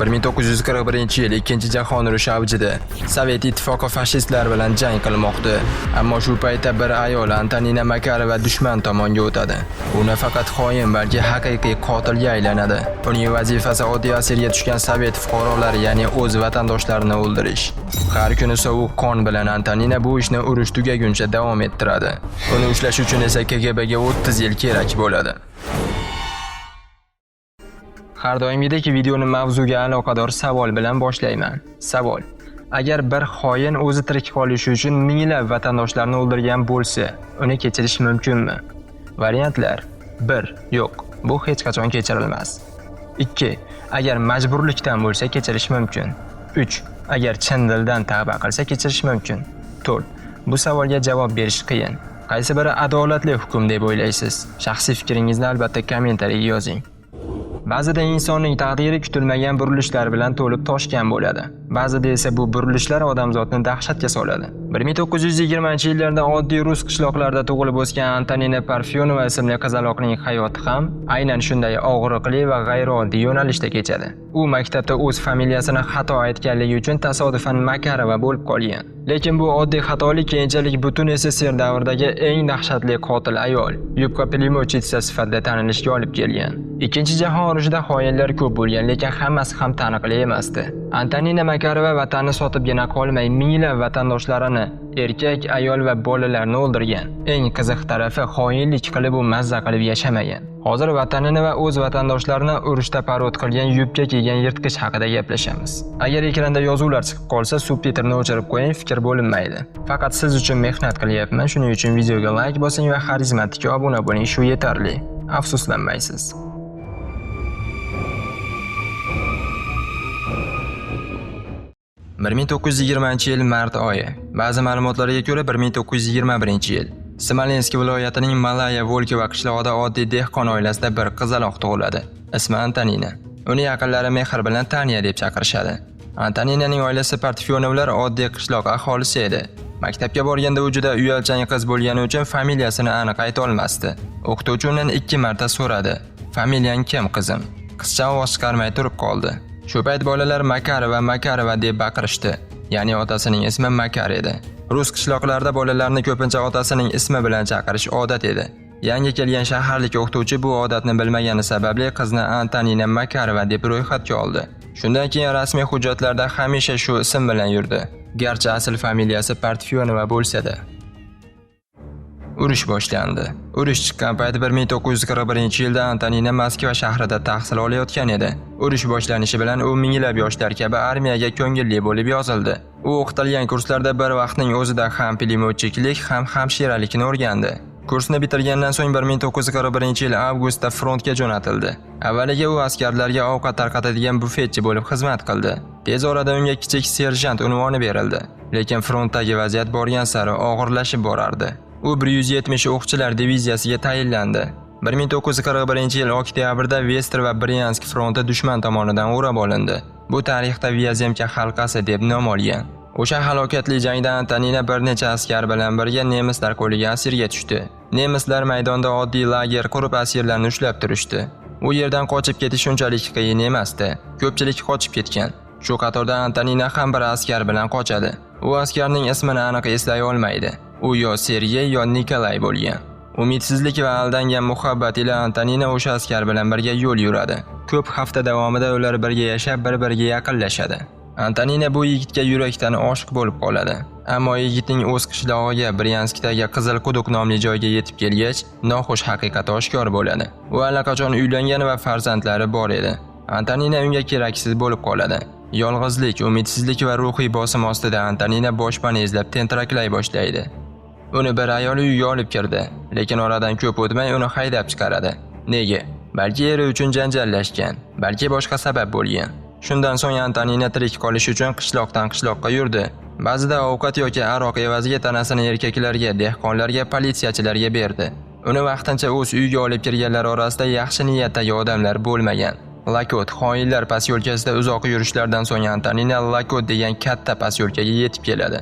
1941-yil Ikkinchi jahon urushi avjida. Sovet ittifoqi fashistlar bilan jang qilmoqda. Ammo shu paytda bir ayol Antonina Makarova dushman tomonga o'tadi. U nafaqat xoin, balki haqiqiy qotilga aylanadi. Uning vazifasi oddiy asirga tushgan sovet fuqarolari, ya'ni o'z vatandoshlarini o'ldirish. Har kuni sovuq qon bilan Antonina bu ishni urush tugaguncha davom ettiradi. Uni ushlash uchun esa KGBga 30 yil kerak bo'ladi. Har doimgidek videoni mavzuga aloqador savol bilan boshlayman. Savol: agar bir xoin o'zi tirik qolishi uchun minglab vatandoshlarni o'ldirgan bo'lsa, uni kechirish mumkinmi? Variantlar: 1. Yo'q, bu hech qachon kechirilmas. 2. Agar majburlikdan bo'lsa kechirish mumkin. 3. Agar chin dildan tavba qilsa kechirish mumkin. 4. Bu savolga javob berish qiyin. Qaysi biri adolatli hukm deb o'ylaysiz? Shaxsiy fikringizni albatta kommentariyaga yozing. Ba'zida insonning taqdiri kutilmagan burilishlar bilan to'lib toshgan bo'ladi. Ba'zida esa bu burilishlar odamzodni dahshatga soladi. 1920-yillarda oddiy rus qishloqlarida tug'ilib o'sgan Antonina Parfyonova ismli qizaloqning hayoti ham aynan shunday og'riqli va g'ayrioddiy yo'nalishda kechadi. U maktabda o'z familiyasini xato aytganligi uchun tasodifan Makarova bo'lib qolgan. Lekin bu oddiy xatolik keyinchalik butun SSR davridagi eng dahshatli qotil ayol, Yubka Pelimochitsa sifatida tanilishga olib kelgan. Ikkinchi jahon urushida xoinlar ko'p bo'lgan, lekin hammasi ham taniqli emasdi. Antonina Makarova vatanni sotibgina qolmay, minglab vatandoshlarini, erkak, ayol va bolalarni o'ldirgan. Eng qiziq tarafi, xoinlik qilib u mazza qilib yashamagan. Hozir vatanini va o'z vatandoshlarini urushda parod qilgan yubka kiygan yirtqich haqida gaplashamiz. Agar ekranda yozuvlar chiqib qolsa, subtitrni o'chirib qo'ying, fikr bo'linmaydi. Faqat siz uchun mehnat qilyapman, shuning uchun videoga like bosing va xarizmatikka obuna bo'ling, shu yetarli. Afsuslanmaysiz. (1920-yil mart oyi). Ba'zi ma'lumotlarga ko'ra 1921-yil. Smolensk viloyatining Malaya Volkova qishlog'ida oddiy dehqon oilasida bir qizaloq tug'iladi. Ismi Antonina. Uni yaqinlari mehr bilan Tanya deb chaqirishadi. Antoninaning oilasi Parfyonovlar oddiy qishloq aholisi edi. Maktabga borganda u juda uyalchan qiz bo'lgani uchun familiyasini aniq ayta olmasdi. O'qituvchi undan 2 marta so'radi: "Familiyang kim, qizim?" Qizcha ovoz chiqarmay turib qoldi. Shu payt bolalar Makarova deb baqirishdi. Ya'ni otasining ismi Makar edi. Rus qishloqlarida bolalarni ko'pincha otasining ismi bilan chaqirish odat edi. Yangi kelgan shaharlik o'qituvchi bu odatni bilmagani sababli qizni Antonina Makarova deb ro'yxatga oldi. Shundan keyin rasmiy hujjatlarda hamisha shu ism bilan yurdi, garchi asl familiyasi Parfyonova bo'lsa-da. Urush boshlandi. Urush chiqqan payt 1941-yilda Antonina Moskva shahrida tahsil olayotgan edi. Urush boshlanishi bilan u minglab yoshlar kabi armiyaga ko'ngilli bo'lib yozildi. U o'qitilgan kurslarda bir vaqtning o'zida ham pulemyotchiklik, ham hamshiralikni o'rgandi. Kursni bitirgandan so'ng 1941-yil avgustda frontga jo'natildi. Avvaliga u askarlarga ovqat tarqatadigan bufetchi bo'lib xizmat qildi. Tez orada unga kichik serjant unvoni berildi. Lekin frontdagi vaziyat borgan sari og'irlashib borardi. U 170 o'qchilar diviziyasiga tayinlandi. 1941-yil oktyabrda Vester va Bryansk fronti dushman tomonidan o'rab olindi. Bu tarixda Vyazemka halqasi deb nom olgan. O'sha halokatli jangda Antonina bir necha askar bilan birga nemislar qo'liga asirga tushdi. Nemislar maydonda oddiy lager qurib asirlarni ushlab turishdi. U yerdan qochib ketish shunchalik qiyin emasdi. Ko'pchilik qochib ketgan. Shu qatorda Antonina ham bir askar bilan qochadi. U askarning ismini aniq eslay olmaydi. U yo Sergey yo Nikolay bo'lgan. Umidsizlik va aldangan muhabbat ila Antonina o'sha askar bilan birga yo'l yuradi. Ko'p hafta davomida ular birga yashab, bir-biriga yaqinlashadi. Antonina bu yigitga yurakdan oshiq bo'lib qoladi. Ammo yigitning o'z qishlog'iga Bryanskdagi Qizil quduq nomli joyga yetib kelgach, noxush haqiqat oshkor bo'ladi. U allaqachon uylangan va farzandlari bor edi. Antonina unga keraksiz bo'lib qoladi. Yolg'izlik, umidsizlik va ruhiy bosim ostida Antonina boshpana izlab tentiraklay boshlaydi. Uni bir ayol uyga olib kirdi, lekin oradan ko'p o'tmay uni haydab chiqaradi. Nega? Balki eri uchun janjallashgan, balki boshqa sabab bo'lgan. Shundan so'ng Antonina tirik qolish uchun qishloqdan qishloqqa yurdi. Ba'zida ovqat yoki aroq evaziga tanasini erkaklarga, dehqonlarga, politsiyachilarga berdi. Uni vaqtincha o'z uyiga olib kirganlar orasida yaxshi niyatdagi odamlar bo'lmagan. Lakot xoinlar posyolkasida uzoq yurishlardan so'ng Antonina Lakot degan katta posyolkaga yetib keladi.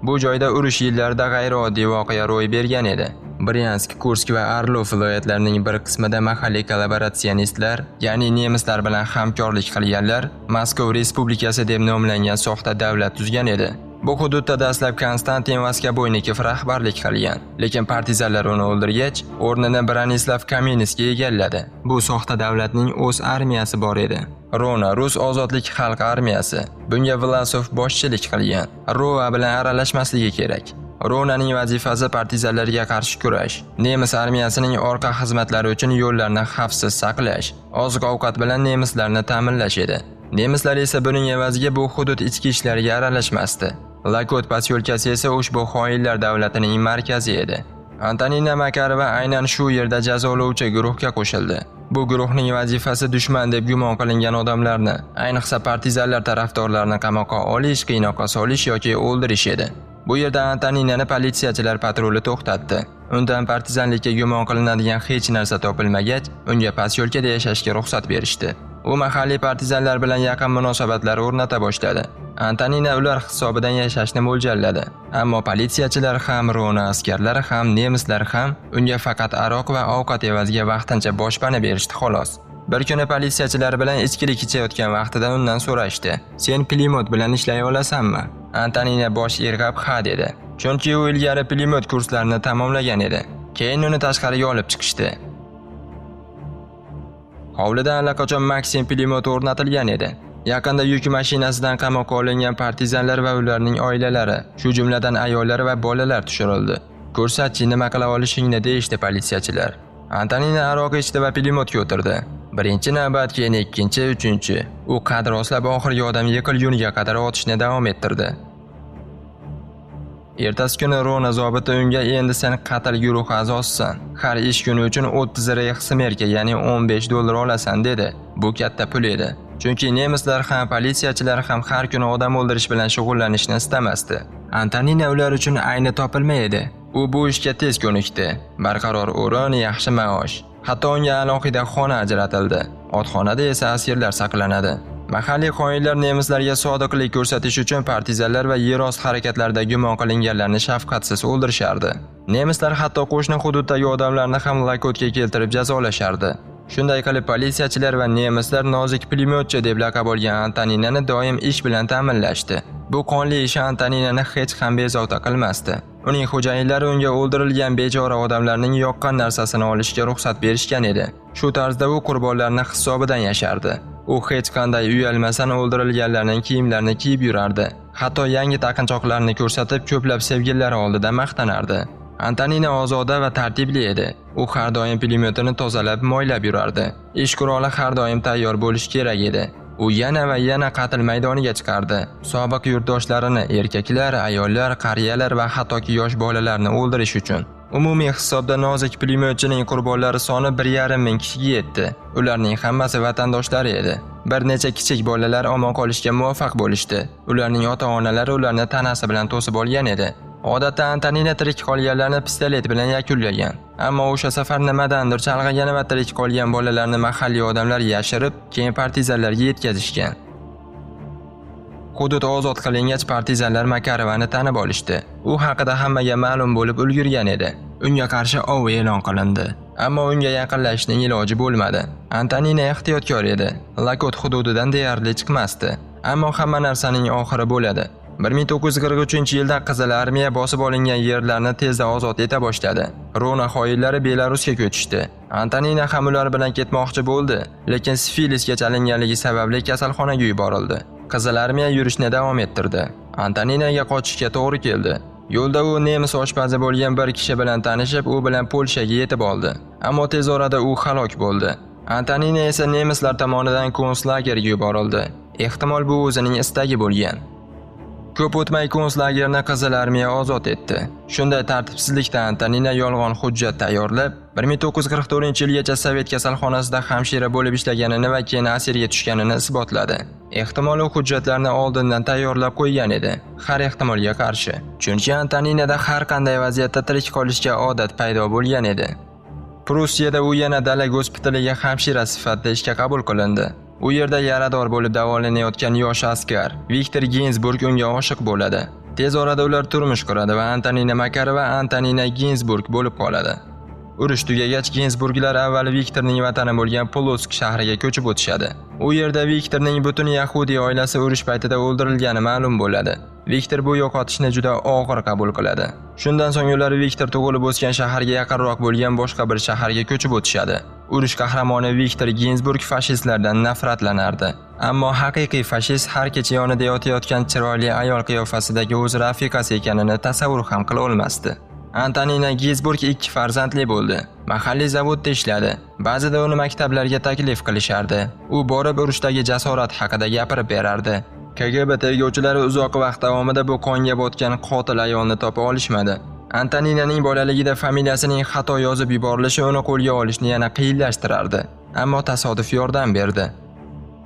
Bu joyda urush yillarida g'ayrioddiy voqea ro'y bergan edi. Bryansk, Kursk va Orlov viloyatlarining bir qismida mahalliy kollaboratsionistlar, ya'ni nemislar bilan hamkorlik qilganlar Moskva Respublikasi deb nomlangan soxta davlat tuzgan edi. Bu hududda dastlab Konstantin Voskoboynikov rahbarlik qilgan, lekin partizanlar uni o'ldirgach, o'rnini Branislav Kamenskiy egalladi. Bu soxta davlatning o'z armiyasi bor edi. Rona Rus ozodlik xalq armiyasi. Bunga Vlasov boshchilik qilgan. Rova bilan aralashmasligi kerak. Ronaning vazifasi partizanlarga qarshi kurash, nemis armiyasining orqa xizmatlari uchun yo'llarni xavfsiz saqlash, oziq-ovqat bilan nemislarni ta'minlash edi. Nemislar esa buning evaziga bu hudud ichki ishlariga aralashmasdi. Lakot posyolkasi esa ushbu xoinlar davlatining markazi edi. Antonina Makarova aynan shu yerda jazolovchi guruhga qo'shildi. Bu guruhning vazifasi dushman deb gumon qilingan odamlarni, ayniqsa partizanlar tarafdorlarini qamoqqa olish, qiynoqqa solish yoki o'ldirish edi. Bu yerda Antoninani politsiyachilar patruli to'xtatdi. Undan partizanlikka gumon qilinadigan hech narsa topilmagach, unga posyolkada yashashga ruxsat berishdi. U mahalliy partizanlar bilan yaqin munosabatlar o'rnata boshladi. Antonina ular hisobidan yashashni mo'ljalladi. Ammo politsiyachilar ham, Rona askarlari ham, nemislar ham unga faqat aroq va ovqat evaziga vaqtincha boshpana berishdi xolos. Bir kuni politsiyachilar bilan ichkilik ichayotgan vaqtida undan so'rashdi: "Sen pulemyot bilan ishlay olasanmi?" Antonina bosh irg'ab ha dedi. Chunki u ilgari pulemyot kurslarini tamomlagan edi. Keyin uni tashqariga olib chiqishdi. Hovlida allaqachon Maxim pulemyot o'rnatilgan edi. Yaqinda yuk mashinasidan qamoqqa olingan partizanlar va ularning oilalari, shu jumladan ayollar va bolalar tushirildi. "Ko'rsatchi, nima qila olishingni", deyishdi politsiyachilar. Antonina aroq ichdi va pulemyotga o'tirdi. Birinchi navbat, keyin ikkinchi, uchinchi. U qad rostlab oxirgi odam yiqilguniga qadar otishni davom ettirdi. Ertasi kuni Rona zobiti unga "Endi sen qatl guruhi a'zosisan. Har ish kuni uchun 30 reyxsmerka, ya'ni $15 olasan", dedi. Bu katta pul edi. Chunki nemislar ham, politsiyachilar ham har kuni odam o'ldirish bilan shug'ullanishni istamasdi. Antonina ular uchun ayni topilma edi. U bu ishga tez ko'nikdi. Barqaror o'rin, yaxshi maosh. Hatto unga alohida xona ajratildi. Otxonada esa asirlar saqlanadi. Mahalliy xoinlar nemislarga sodiqlik ko'rsatish uchun partizanlar va yerosti harakatlarida gumon qilinganlarni shafqatsiz o'ldirishardi. Nemislar hatto qo'shni hududdagi odamlarni ham lakotga keltirib jazolashardi. Shunday qilib politsiyachilar va nemislar nozik pulemyotchi deb laqab olgan Antoninani doim ish bilan ta'minlashdi. Bu qonli ish Antoninani hech ham bezovta qilmasdi. Uning xo'jayinlari unga o'ldirilgan bechora odamlarning yoqqan narsasini olishga ruxsat berishgan edi. Shu tarzda u qurbonlarning hisobidan yashardi. U hech qanday uyalmasdan o'ldirilganlarning kiyimlarini kiyib yurardi. Hatto yangi taqinchoqlarini ko'rsatib ko'plab sevgililari oldida maqtanardi. Antonina ozoda va tartibli edi. U har doim pulemyotini tozalab, moylab yurardi. Ish quroli har doim tayyor bo'lishi kerak edi. U yana va yana qatl maydoniga chiqardi. Sobiq yurtdoshlarini, erkaklar, ayollar, qariyalar va hattoki yosh bolalarni o'ldirish uchun. Umumiy hisobda nozik pulemyotchining qurbonlari soni 1,5 ming kishiga yetdi. Ularning hammasi vatandoshlari edi. Bir necha kichik bolalar omon qolishga muvaffaq bo'lishdi. Ularning ota-onalari ularni tanasi bilan to'sib olgan edi. Odatda Antonina tirik qolganlarni pistolet bilan yakunlagan. Ammo o'sha safar nimadandir chalg'igan va tirik qolgan bolalarni mahalliy odamlar yashirib, keyin partizanlarga yetkazishgan. Hudud ozod qilingach, partizanlar Makarovani tanib olishdi. U haqida hammaga ma'lum bo'lib ulgurgan edi. Unga qarshi ov e'lon qilindi. Ammo unga yaqinlashishning iloji bo'lmadi. Antonina ehtiyotkor edi. Lakot hududidan deyarli chiqmasdi. Ammo hamma narsaning oxiri bo'ladi. 1943-yilda Qizil armiya bosib olingan yerlarni tezda ozod eta boshladi. Rona xoinlari Belarusga ko'chishdi. Antonina ham ular bilan ketmoqchi bo'ldi, lekin sifilisga chalinganligi sababli kasalxonaga yuborildi. Qizil armiya yurishni davom ettirdi. Antoninaga qochishga to'g'ri keldi. Yo'lda u nemis oshpazi bo'lgan bir kishi bilan tanishib, u bilan Polshaga yetib oldi. Ammo tez orada u halok bo'ldi. Antonina esa nemislar tomonidan konslagerga yuborildi. Ehtimol bu o'zining istagi bo'lgan. Ko'p o'tmay konslagerni Qizil armiya ozod etdi. Shunday tartibsizlikda Antonina yolg'on hujjat tayyorlab, 1944-yilgacha Sovet kasalxonasida hamshira bo'lib ishlaganini va keyin asirga tushganini isbotladi. Ehtimol u hujjatlarni oldindan tayyorlab qo'ygan edi, har ehtimolga qarshi. Chunki Antoninada har qanday vaziyatda tirik qolishga odat paydo bo'lgan edi. Prusiyada u yana dala gospitaliga hamshira sifatida ishga qabul qilindi. U yerda yarador bo'lib davolanayotgan yosh askar Viktor Ginsburg unga oshiq bo'ladi. Tez orada ular turmush quradi va Antonina Makarova Antonina Ginsburg bo'lib qoladi. Urush tugagach Ginsburglar avval Viktorning vatani bo'lgan Polotsk shahriga ko'chib o'tishadi. U yerda Viktorning butun yahudiy oilasi urush paytida o'ldirilgani ma'lum bo'ladi. Viktor bu yo'qotishni juda og'ir qabul qiladi. Shundan so'ng ular Viktor tug'ilib o'sgan shaharga yaqinroq bo'lgan boshqa bir shaharga ko'chib o'tishadi. Urush qahramoni Viktor Ginsburg fashistlardan nafratlanardi. Ammo haqiqiy fashist har kecha yonida yotayotgan chiroyli ayol qiyofasidagi o'z rafiqasi ekanini tasavvur ham qila olmasdi. Antonina Ginsburg 2 farzandli bo'ldi. Mahalliy zavodda ishladi. Ba'zida uni maktablarga taklif qilishardi. U borib urushdagi jasorat haqida gapirib berardi. KGB tergovchilari uzoq vaqt davomida bu qonga botgan qotil ayolni topa olishmadi. Antoninaning bolaligida familiyasining xato yozib yuborilishi uni qo'lga olishni yana qiyinlashtirardi. Ammo tasodif yordam berdi.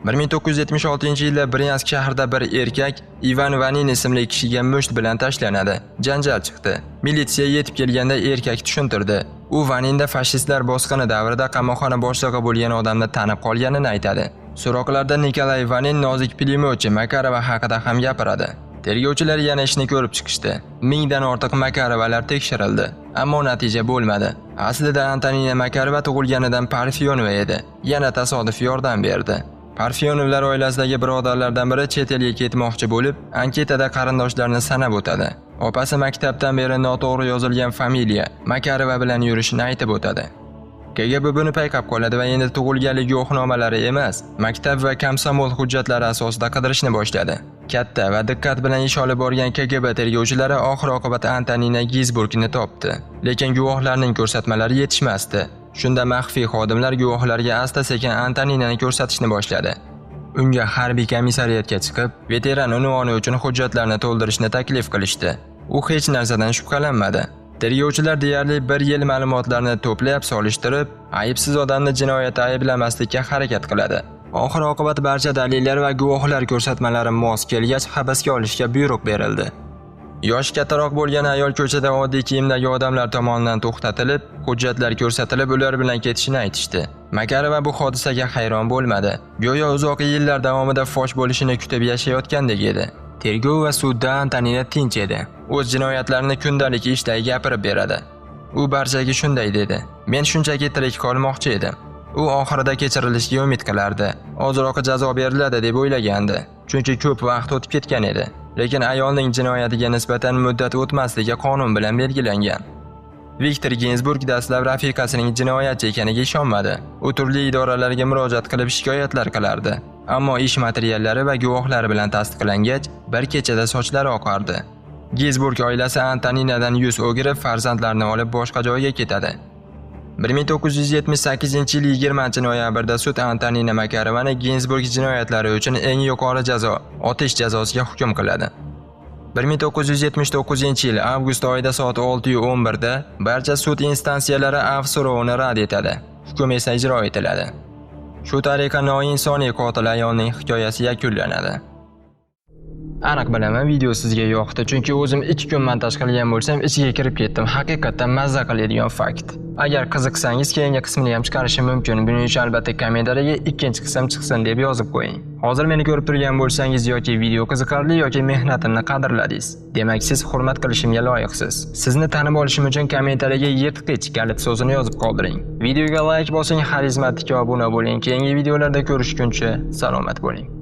1976-yilda Bryansk shahrida bir erkak Ivan Vanin ismli kishiga musht bilan tashlanadi. Janjal chiqdi. Militsiya yetib kelganda erkak tushuntirdi. U Vaninda fashistlar bosqini davrida qamoqxona boshlig'i bo'lgan odamni tanib qolganini aytadi. So'roqlarda Nikolay Vanin nozik pulemyotchi Makarova haqida ham gapiradi. Tergovchilar yana ishni ko'rib chiqishdi. 1000 dan ortiq Makarovalar tekshirildi, ammo natija bo'lmadi. Aslida Antonina Makarova tug'ilganidan Parfyonova edi. Yana tasodif yordam berdi. Parfyonovlar oilasidagi birodarlardan biri chet elga ketmoqchi bo'lib, anketada qarindoshlarini sanab o'tadi. Opasi maktabdan beri noto'g'ri yozilgan familiya Makarova bilan yurishini aytib o'tadi. KGB buni payqab qoladi va endi tug'ilganlik guvohnomalari emas, maktab va komsomol hujjatlari asosida qidirishni boshladi. Katta va diqqat bilan ish olib borgan KGB tergovchilari oxir-oqibat Antonina Ginsburgni topdi, lekin guvohlarning ko'rsatmalari yetishmasdi. Shunda maxfiy xodimlar guvohlarga asta-sekin Antoninani ko'rsatishni boshladi. Unga harbiy komissariyatga chiqib, veteran unvoni uchun hujjatlarni to'ldirishni taklif qilishdi. U hech narsadan shubhalanmadi. Tergovchilar deyarli 1 yil ma'lumotlarni to'plab solishtirib, aybsiz odamni jinoyatda ayblamaslikka harakat qiladi. Oxir-oqibat barcha dalillar va guvohlar ko'rsatmalari mos kelgach hibsga olishga buyruq berildi. Yosh kattaroq bo'lgan ayol ko'chada oddiy kiyimdagi odamlar tomonidan to'xtatilib, hujjatlar ko'rsatilib, ular bilan ketishini aytishdi. Makarova bu hodisaga hayron bo'lmadi. Go'yo uzoq yillar davomida fosh bo'lishini kutib yashayotgandek edi. Tergov va sudda Antonina tinch edi. O'z jinoyatlarini kundalik ishday gapirib beradi. U barchaga shunday dedi: "Men shunchaki tirik qolmoqchi edim." U oxirida kechirilishga umid qilardi. Ozroq jazo beriladi deb o'ylagandi, chunki ko'p vaqt o'tib ketgan edi. Lekin ayolning jinoyatiga nisbatan muddat o'tmasligi qonun bilan belgilangan. Viktor Ginsburg dastlab rafiqasining jinoyatchi ekaniga ishonmadi. U turli idoralarga murojaat qilib shikoyatlar qilardi. Ammo ish materiallari va guvohlar bilan tasdiqlangach, bir kechada sochlari oqardi. Ginsburg oilasi Antoninadan yuz o'girib, farzandlarini olib boshqa joyga ketadi. 1978-yil 20-noyabrda sud Antonina Makarovani Ginsburg jinoyatlari uchun eng yuqori jazo, otish jazosiga hukm qiladi. 1979-yil avgust oyida soat 6:11 da barcha sud instansiyalari afv so'rovini rad etadi. Hukm esa ijro etiladi. Shu tariqa noinsoniy qotil ayolning hikoyasi yakunlanadi. Aniq bilaman, video sizga yoqdi, chunki o'zim 2 kun montaj qilgan bo'lsam, ichiga kirib ketdim. Haqiqatan mazza qiladigan fakt. Agar qiziqsangiz, keyingi qismini ham chiqarishim mumkin. Buning uchun albatta kommentariyaga ikkinchi qism chiqsin deb yozib qo'ying. Hozir meni ko'rib turgan bo'lsangiz yoki video qiziqarli yoki mehnatimni qadrladingiz, demak siz hurmat qilishimga loyiqsiz. Sizni tanib olishim uchun kommentariyaga yirtqich kalit so'zini yozib qoldiring. Videoga like bosing, xarizmatik obuna bo'ling. Keyingi videolarda ko'rishguncha salomat bo'ling.